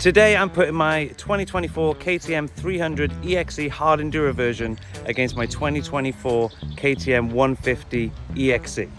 Today I'm putting my 2024 KTM 300 EXE hard enduro version against my 2024 KTM 150 EXE.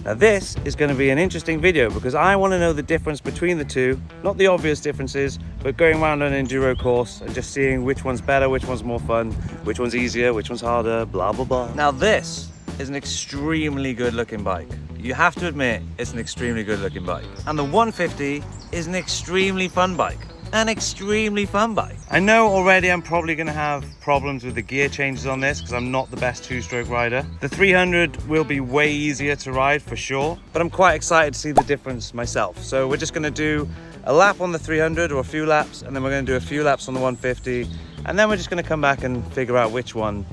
Now this is going to be an interesting video because I want to know the difference between the two, not the obvious differences, but going around an enduro course and just seeing which one's better, which one's more fun, which one's easier, which one's harder, blah blah blah. Now this is an extremely good looking bike. You have to admit it's an extremely good looking bike. And the 150 is an extremely fun bike. An extremely fun bike. I know already I'm probably going to have problems with the gear changes on this because I'm not the best two-stroke rider. The 300 will be way easier to ride for sure, but I'm quite excited to see the difference myself. So we're just going to do a lap on the 300 or a few laps, and then we're going to do a few laps on the 150, and then we're just going to come back and figure out which one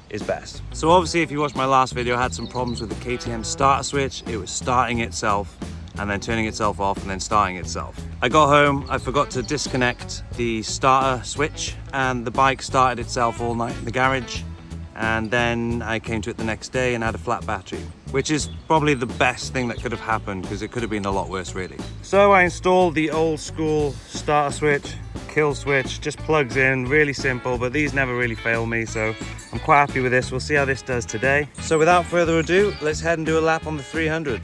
is best. So obviously if you watched my last video, I had some problems with the KTM starter switch. It was starting itself and then turning itself off and then starting itself. I got home, I forgot to disconnect the starter switch and the bike started itself all night in the garage, and then I came to it the next day and had a flat battery, which is probably the best thing that could have happened because it could have been a lot worse really. So I installed the old school starter switch, kill switch, just plugs in, really simple, but these never really fail me, so I'm quite happy with this. We'll see how this does today. So without further ado, let's head and do a lap on the 300.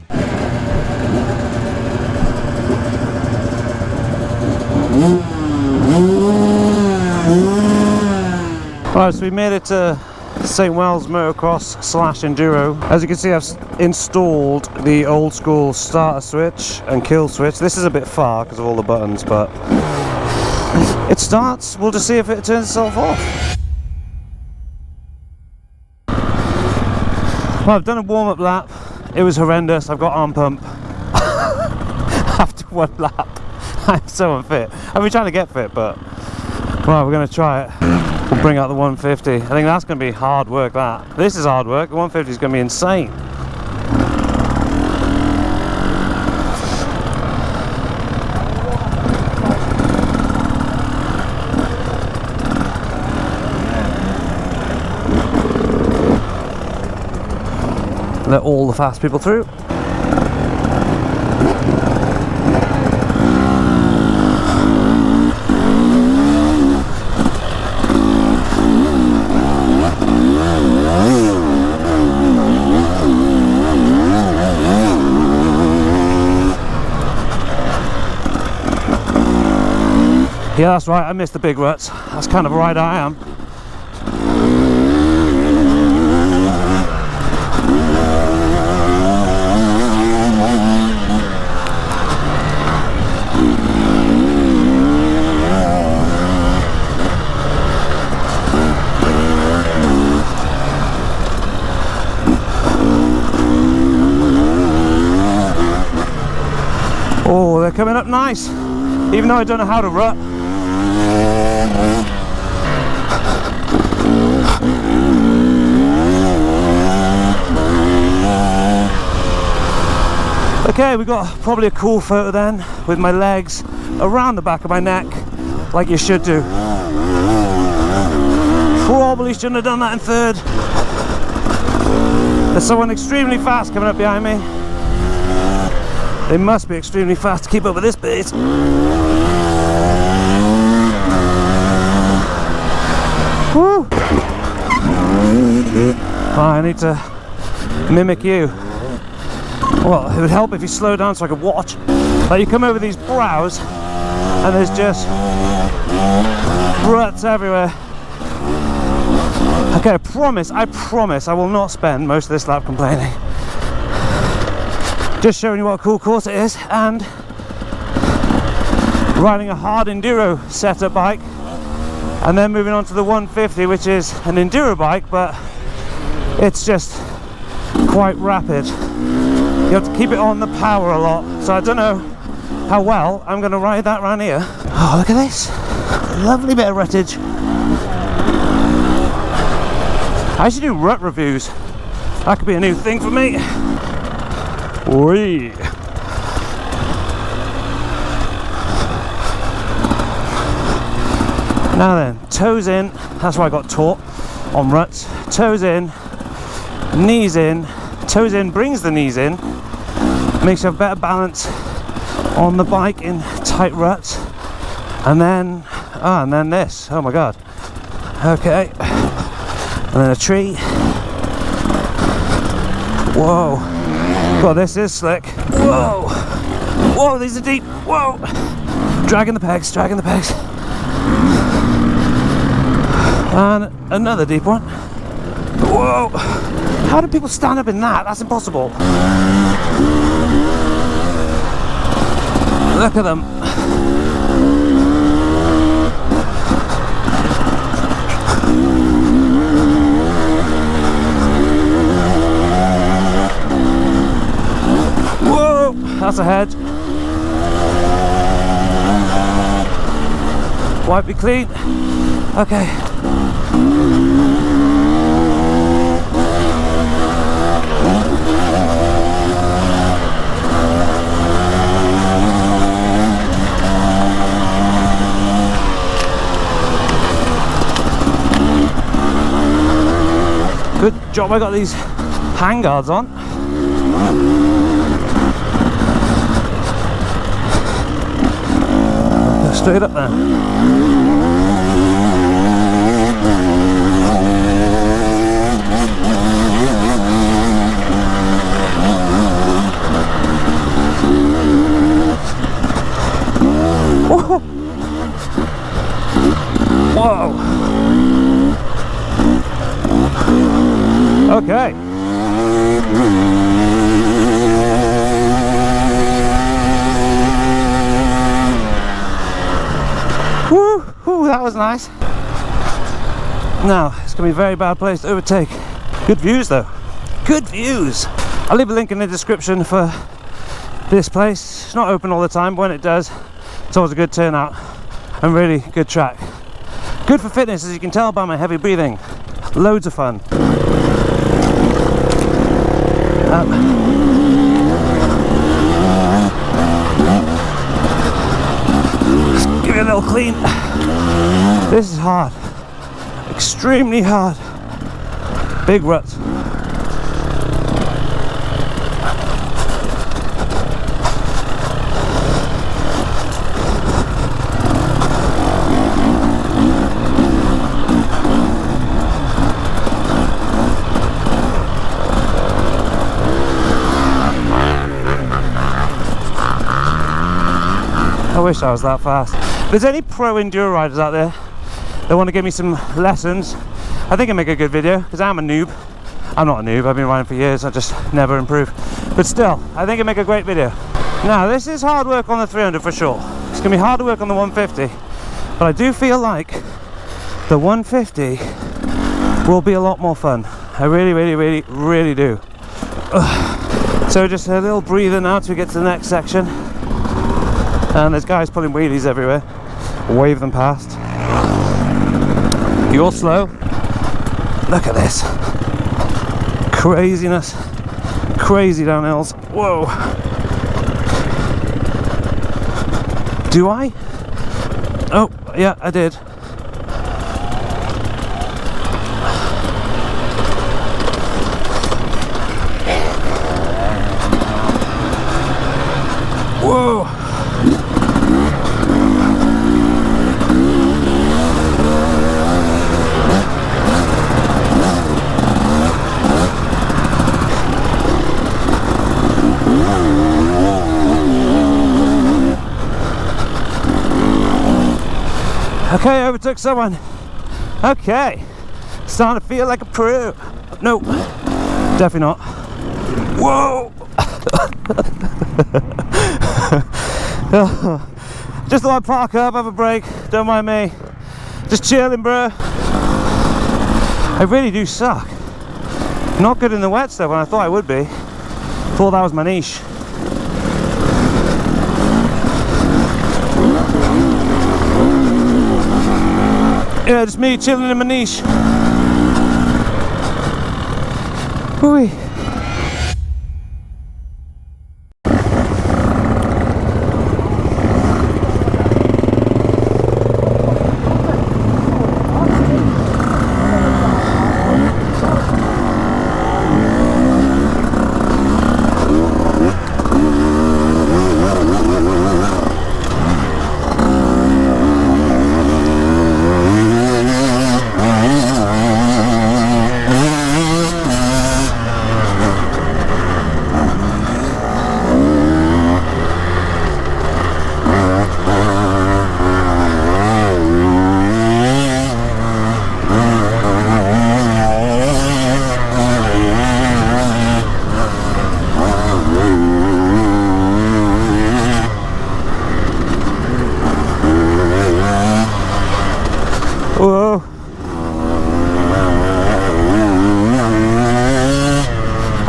Right, so we made it to St. Wells Motocross / Enduro. As you can see, I've installed the old school starter switch and kill switch. This is a bit far because of all the buttons, but it starts. We'll just see if it turns itself off. Well, I've done a warm-up lap. It was horrendous. I've got arm pump after one lap. I'm so unfit. I've been trying to get fit, but right, we're going to try it. We'll bring out the 150. I think that's going to be hard work, that. This is hard work. The 150 is going to be insane. Let all the fast people through. Yeah, that's right, I missed the big ruts. That's kind of a rider I am. Oh, they're coming up nice, even though I don't know how to rut. Okay, we got probably a cool photo then with my legs around the back of my neck, like you should do. Probably shouldn't have done that in third. There's someone extremely fast coming up behind me. They must be extremely fast to keep up with this pace. Woo! Oh, I need to mimic you. Well, it would help if you slow down so I could watch. Like, you come over these brows and there's just ruts everywhere. Okay, I promise I will not spend most of this lap complaining. Just showing you what a cool course it is, and riding a hard enduro setup bike, and then moving on to the 150, which is an enduro bike, but it's just quite rapid. You have to keep it on the power a lot, so I don't know how well I'm going to ride that around here. Oh, look at this. Lovely bit of ruttage. I should do rut reviews. That could be a new thing for me. Whee! Now then, toes in. That's why I got taught on ruts. Toes in, knees in. Toes in brings the knees in, makes you have better balance on the bike in tight ruts. And then this. Oh my god. Okay. And then a tree. Whoa. God, this is slick. Whoa. Whoa, these are deep. Whoa. Dragging the pegs, dragging the pegs. And another deep one. Whoa. How do people stand up in that? That's impossible. Look at them. Whoa, that's a hedge. Wipe it clean. Okay. Good job I got these handguards on. Go straight up there. Whoa! Whoa! Okay. Woo, woo, that was nice. Now, it's going to be a very bad place to overtake. Good views though. Good views. I'll leave a link in the description for this place. It's not open all the time, but when it does, it's always a good turnout and really good track. Good for fitness, as you can tell by my heavy breathing. Loads of fun. Give it a little clean. This is hard. Extremely hard. Big ruts. I wish I was that fast. If there's any pro enduro riders out there that want to give me some lessons, I think I'd make a good video, because I'm a noob. I'm not a noob, I've been riding for years, I just never improve. But still, I think it'd make a great video. Now, this is hard work on the 300 for sure. It's going to be hard to work on the 150, but I do feel like the 150 will be a lot more fun. I really do. Ugh. So just a little breather now till we get to the next section. And there's guys pulling wheelies everywhere. Wave them past. You're slow. Look at this. Craziness. Crazy downhills. Whoa. Do I? Oh, yeah, I did. Whoa. Okay, I overtook someone. Okay, starting to feel like a pro. No, definitely not. Whoa! Just thought I'd park up, have a break. Don't mind me. Just chilling, bro. I really do suck. Not good in the wet stuff when I thought I would be. Thought that was my niche. Yeah, just me chilling in my niche. Whee.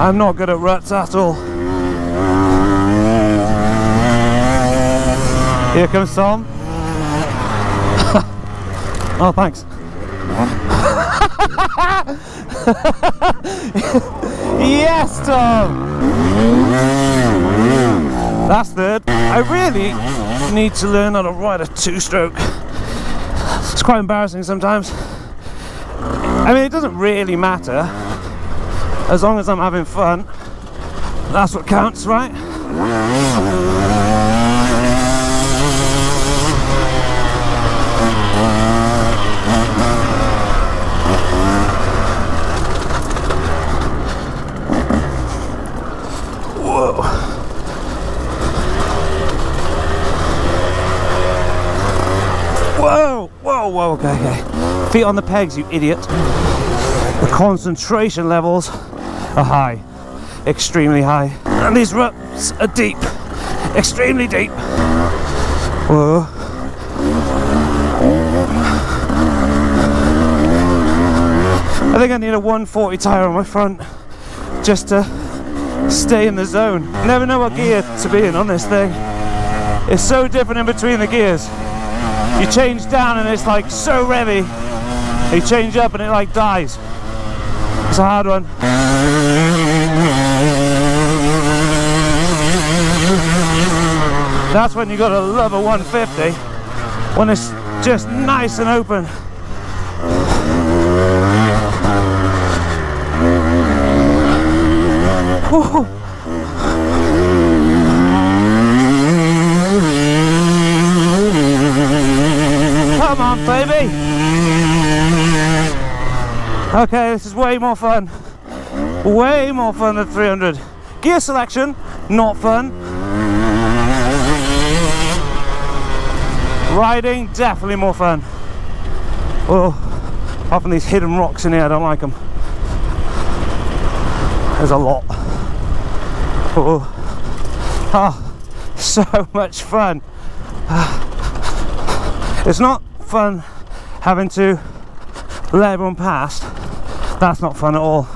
I'm not good at ruts at all. Here comes Tom. Oh, thanks. Yes, Tom! That's third. I really need to learn how to ride a two-stroke. It's quite embarrassing sometimes. I mean, it doesn't really matter. As long as I'm having fun, that's what counts, right? Whoa. Whoa, whoa, whoa, okay. Feet on the pegs, you idiot. The concentration levels are high, extremely high. And these ruts are deep, extremely deep. Whoa. I think I need a 140 tyre on my front just to stay in the zone. You never know what gear to be in on this thing. It's so different in between the gears. You change down and it's like so revvy. You change up and it like dies. It's a hard one. That's when you gotta love a 150, when it's just nice and open. Whoa. Come on, baby. Okay, this is way more fun. Way more fun than 300. Gear selection, not fun. Riding, definitely more fun. Oh, apart from these hidden rocks in here, I don't like them. There's a lot. Oh, so much fun. It's not fun having to let everyone past. That's not fun at all.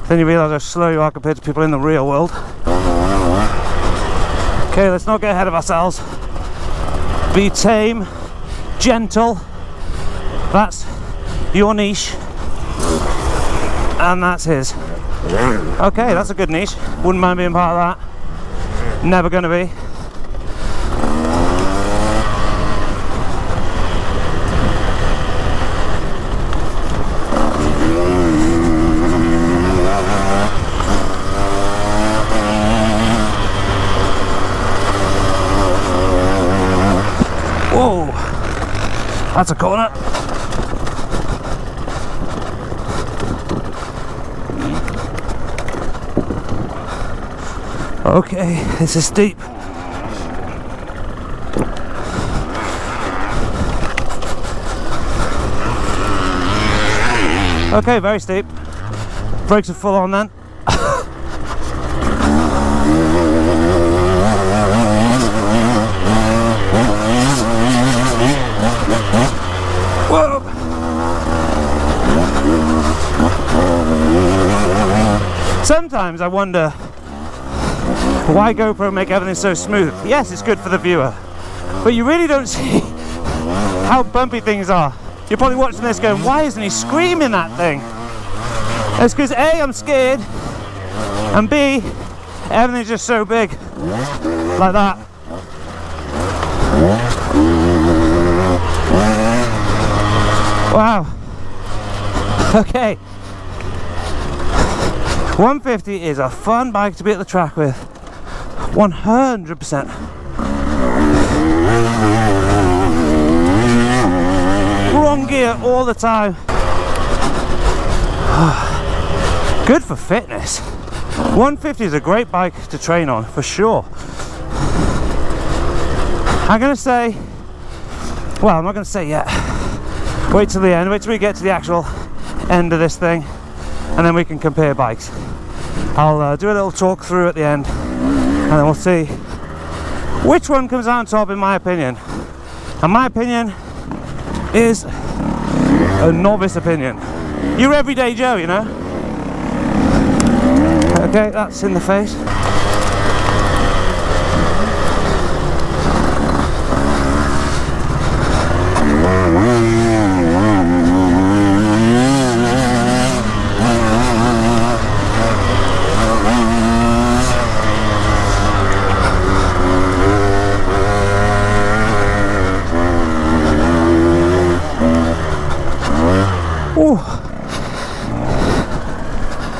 Then you realise how slow you are compared to people in the real world. Okay, let's not get ahead of ourselves. Be tame, gentle. That's your niche. And that's his. Okay, that's a good niche. Wouldn't mind being part of that. Never gonna be. Whoa, that's a corner. Okay, this is steep. Okay, very steep. Brakes are full on then. Whoa! Sometimes I wonder why GoPro make everything so smooth. Yes, it's good for the viewer, but you really don't see how bumpy things are. You're probably watching this going, why isn't he screaming that thing? It's because A, I'm scared, and B, everything's just so big, like that. Wow. Okay. 150 is a fun bike to be at the track with. 100%. Wrong gear all the time. Good for fitness. 150 is a great bike to train on, for sure. I'm going to say, well, I'm not going to say yet. Wait till the end, wait till we get to the actual end of this thing, and then we can compare bikes. I'll do a little talk through at the end, and then we'll see which one comes out on top in my opinion. And my opinion is a novice opinion. You're everyday Joe, you know? Okay, that's in the face. Ooh.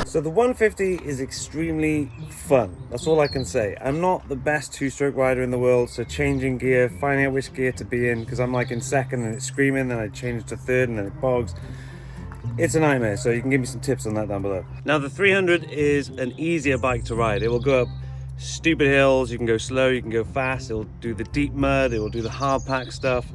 So the 150 is extremely fun. That's all I can say. I'm not the best two-stroke rider in the world, so changing gear, finding out which gear to be in, because I'm like in second and it's screaming, then I change to third and then it bogs. It's a nightmare, so you can give me some tips on that down below. Now the 300 is an easier bike to ride. It will go up stupid hills, you can go slow, you can go fast, it will do the deep mud, it will do the hard pack stuff.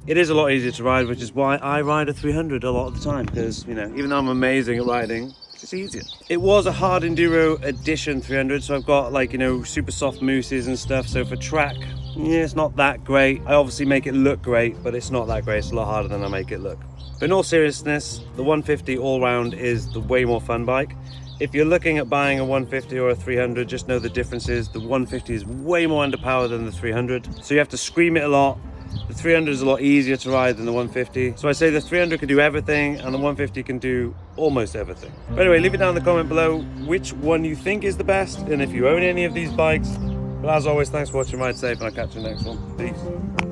It is a lot easier to ride, which is why I ride a 300 a lot of the time, because, you know, even though I'm amazing at riding, it's just easier. It was a hard enduro edition 300, so I've got, like, you know, super soft mousses and stuff, so for track, yeah, it's not that great. I obviously make it look great, but it's not that great. It's a lot harder than I make it look. But in all seriousness, the 150 all-round is the way more fun bike. If you're looking at buying a 150 or a 300, just know the difference is the 150 is way more underpowered than the 300, so you have to scream it a lot. The 300 is a lot easier to ride than the 150. So I say the 300 can do everything and the 150 can do almost everything. But anyway, leave it down in the comment below which one you think is the best and if you own any of these bikes. But as always, thanks for watching, ride safe, and I'll catch you in the next one. Peace.